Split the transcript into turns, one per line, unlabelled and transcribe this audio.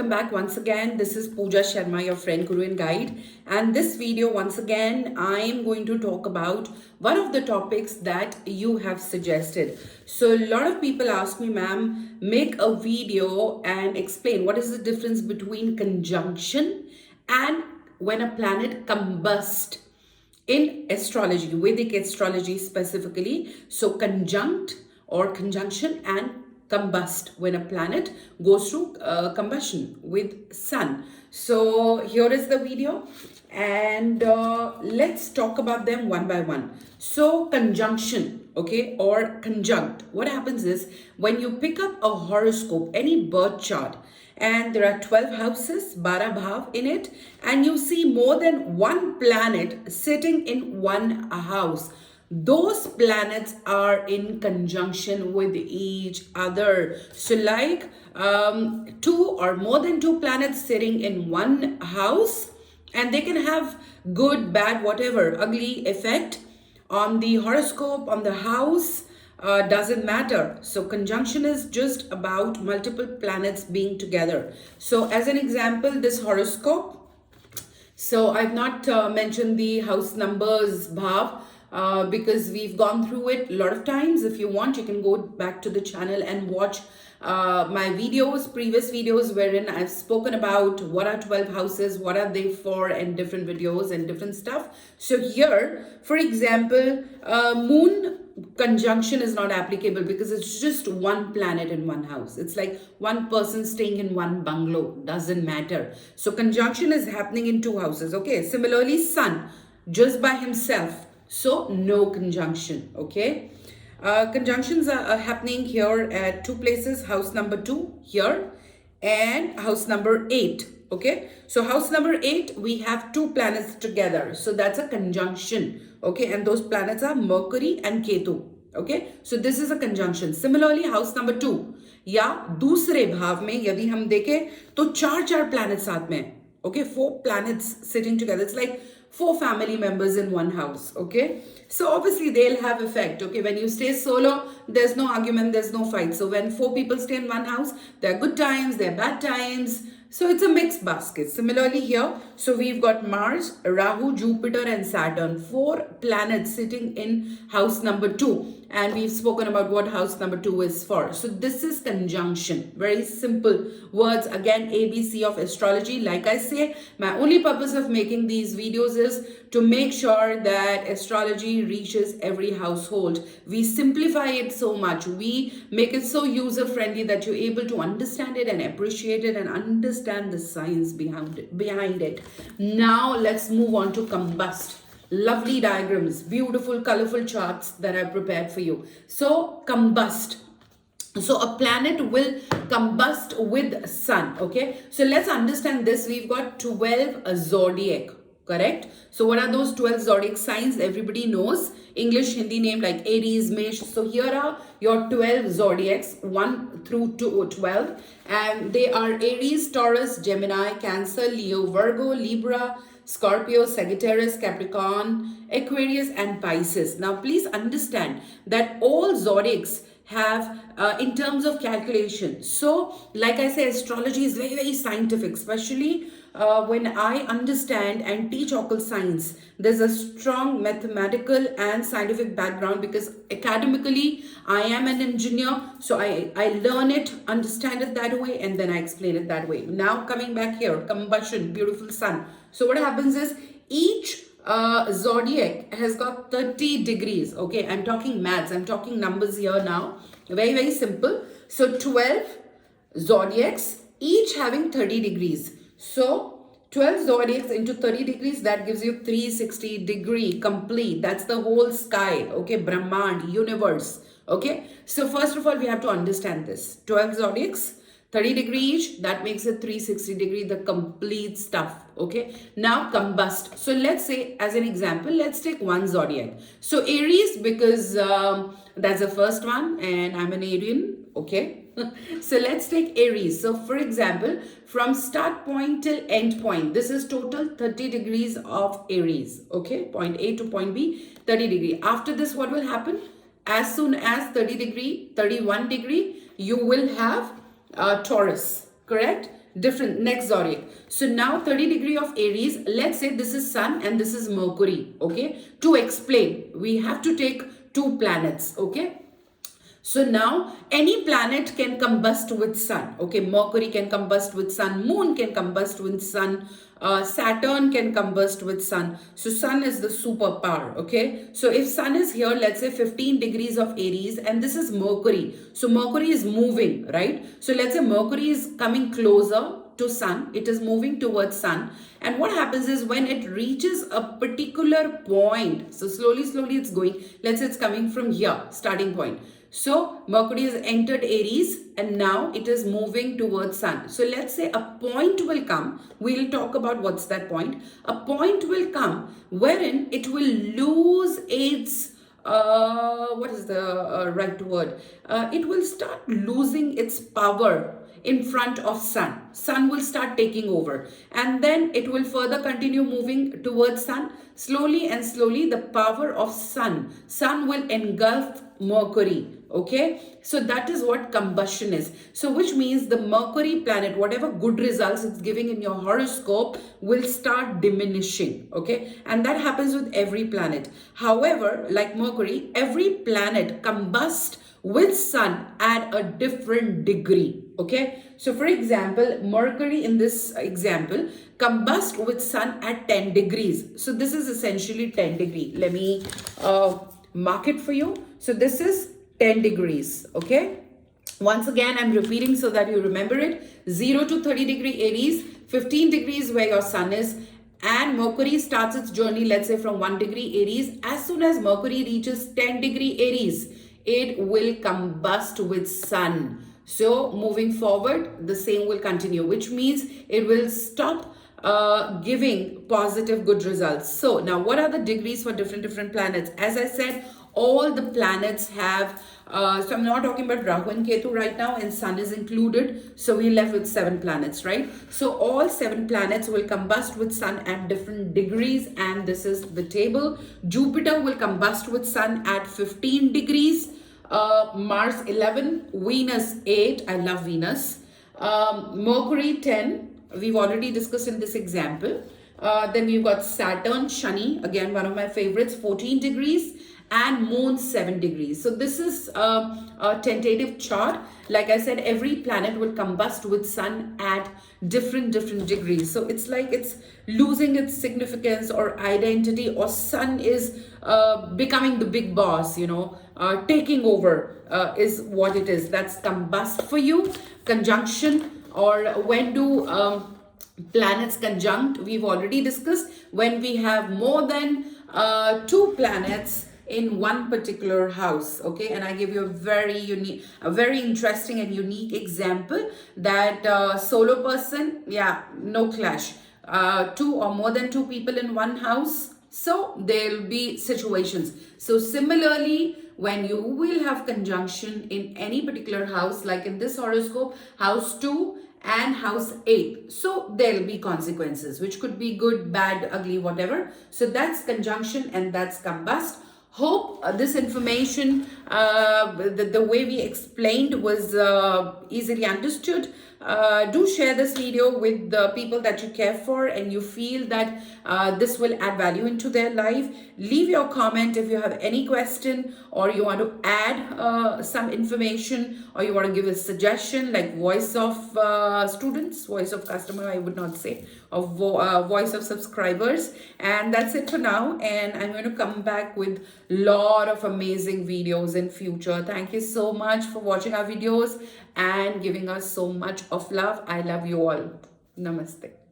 welcome back once again. This is Pooja Sharma, your friend, guru and guide. And this video, once again, I am going to talk about one of the topics that you have suggested. So a lot of people ask me, ma'am, make a video and explain what is the difference between conjunction and when a planet combusts in astrology, Vedic astrology specifically. So conjunct or conjunction and combust, when a planet goes through combustion with sun. So here is the video, and let's talk about them one by one. So conjunction, okay, or conjunct, what happens is when you pick up a horoscope, any birth chart, and there are 12 houses, 12 bhav in it, and you see more than one planet sitting in one house, those planets are in conjunction with each other. So like two or more than two planets sitting in one house, and they can have good, bad, whatever, ugly effect on the horoscope, on the house, doesn't matter. So conjunction is just about multiple planets being together. So as an example, this horoscope, so I've not mentioned the house numbers, bhav, because we've gone through it a lot of times. If you want, you can go back to the channel and watch my videos, previous videos, wherein I've spoken about what are 12 houses, what are they for, and different videos and different stuff. So here, for example, moon conjunction is not applicable because it's just one planet in one house. It's like one person staying in one bungalow, doesn't matter. So conjunction is happening in two houses. Okay, similarly sun just by himself, so no conjunction. Okay, conjunctions are happening here at two places, house number 2 here and house number 8. Okay, so house number 8, we have two planets together, so that's a conjunction. Okay, and those planets are Mercury and Ketu. Okay, so this is a conjunction. Similarly, house number 2 या दूसरे भाव में यदि हम देखें तो चार planets साथ में. Okay, 4 planets sitting together. It's like 4 family members in one house. Okay, so obviously they'll have effect. Okay, when you stay solo, there's no argument, there's no fight. So when 4 people stay in one house, there are good times, there are bad times. So it's a mixed basket. Similarly here, so we've got Mars, Rahu, Jupiter and Saturn, 4 planets sitting in house number 2. And we've spoken about what house number 2 is for. So this is conjunction. Very simple words. Again, ABC of astrology. Like I say, my only purpose of making these videos is to make sure that astrology reaches every household. We simplify it so much. We make it so user-friendly that you're able to understand it and appreciate it and understand the science behind it. Now let's move on to combust. Lovely diagrams, beautiful, colorful charts that I prepared for you. So combust. So a planet will combust with sun. Okay, so let's understand this. We've got 12 zodiac, correct? So what are those 12 zodiac signs? Everybody knows. English, Hindi name like Aries, Mesh. So here are your 12 zodiacs, 1 through 12, and they are Aries, Taurus, Gemini, Cancer, Leo, Virgo, Libra, Scorpio, Sagittarius, Capricorn, Aquarius and Pisces. Now please understand that all zodiacs have in terms of calculation. So like I say, astrology is very, very scientific, especially when I understand and teach occult science. There's a strong mathematical and scientific background because academically I am an engineer, so I learn it, understand it that way, and then I explain it that way. Now coming back here, combustion, beautiful sun. So what happens is each zodiac has got 30 degrees. Okay, I'm talking maths, I'm talking numbers here now. Very, very simple. So 12 zodiacs, each having 30 degrees. So 12 zodiacs into 30 degrees, that gives you 360 degree complete. That's the whole sky. Okay, Brahmand, universe. Okay, so first of all, we have to understand this. 12 zodiacs, 30 degree each, that makes it 360 degree, the complete stuff. Okay, now combust. So let's say, as an example, let's take one zodiac. So Aries, because that's the first one and I'm an Arian. Okay, so let's take Aries. So for example, from start point till end point, this is total 30 degrees of Aries. Okay, point A to point B, 30 degree. After this, what will happen? As soon as 30 degree, 31 degree, you will have Taurus, correct? different next zodiac. So now 30 degree of Aries, let's say this is Sun and this is Mercury. Okay, to explain, we have to take two planets. Okay, so now any planet can combust with Sun. Okay, Mercury can combust with Sun, Moon can combust with Sun, Saturn can combust with Sun. So Sun is the superpower. Okay, so if Sun is here, let's say 15 degrees of Aries, and this is Mercury. So Mercury is moving, right? So let's say Mercury is coming closer to Sun, it is moving towards Sun, and what happens is when it reaches a particular point, so slowly it's going, let's say it's coming from here, starting point. So Mercury has entered Aries and now it is moving towards Sun. So let's say a point will come, we'll talk about what's that point. A point will come wherein it will lose its what is the right word? It will start losing its power in front of Sun. Sun will start taking over, and then it will further continue moving towards Sun. Slowly and slowly the power of Sun will engulf Mercury. Okay, so that is what combustion is. So which means the Mercury planet, whatever good results it's giving in your horoscope, will start diminishing. Okay, and that happens with every planet. However, like Mercury, every planet combusts with Sun at a different degree. Okay, so for example, Mercury in this example combust with Sun at 10 degrees. So this is essentially 10 degree. Let me mark it for you. So this is 10 degrees. Okay, once again I'm repeating so that you remember it. 0 to 30 degree Aries, 15 degrees where your Sun is, and Mercury starts its journey, let's say from 1 degree Aries. As soon as Mercury reaches 10 degree Aries, it will combust with Sun. So moving forward, the same will continue, which means it will stop giving positive good results. So now what are the degrees for different planets? As I said, all the planets have so I'm not talking about Rahu and Ketu right now, and Sun is included, so we're left with 7 planets, right? So all 7 planets will combust with Sun at different degrees, and this is the table. Jupiter will combust with Sun at 15 degrees, Mars 11, Venus 8, I love Venus, Mercury 10, we've already discussed in this example. Then we've got Saturn, Shani, again one of my favorites, 14 degrees, and Moon 7 degrees. So this is a tentative chart. Like I said, every planet will combust with Sun at different degrees. So it's like it's losing its significance or identity, or Sun is becoming the big boss, you know, taking over is what it is. That's combust for you. Conjunction, or when do planets conjunct, we've already discussed. When we have more than 2 planets in one particular house. Okay, and I give you a very interesting and unique example that solo person, yeah, no clash. 2 or more than 2 people in one house, so there'll be situations. So similarly, when you will have conjunction in any particular house, like in this horoscope, house 2 and house 8, so there'll be consequences, which could be good, bad, ugly, whatever. So that's conjunction and that's combust. Hope this information, the way we explained, was easily understood. Do share this video with the people that you care for and you feel that this will add value into their life. Leave your comment if you have any question, or you want to add some information, or you want to give a suggestion, like voice of students, voice of customer, I would not say, of voice of subscribers. And that's it for now, and I'm going to come back with lot of amazing videos in future. Thank you so much for watching our videos and giving us so much of love. I love you all. Namaste.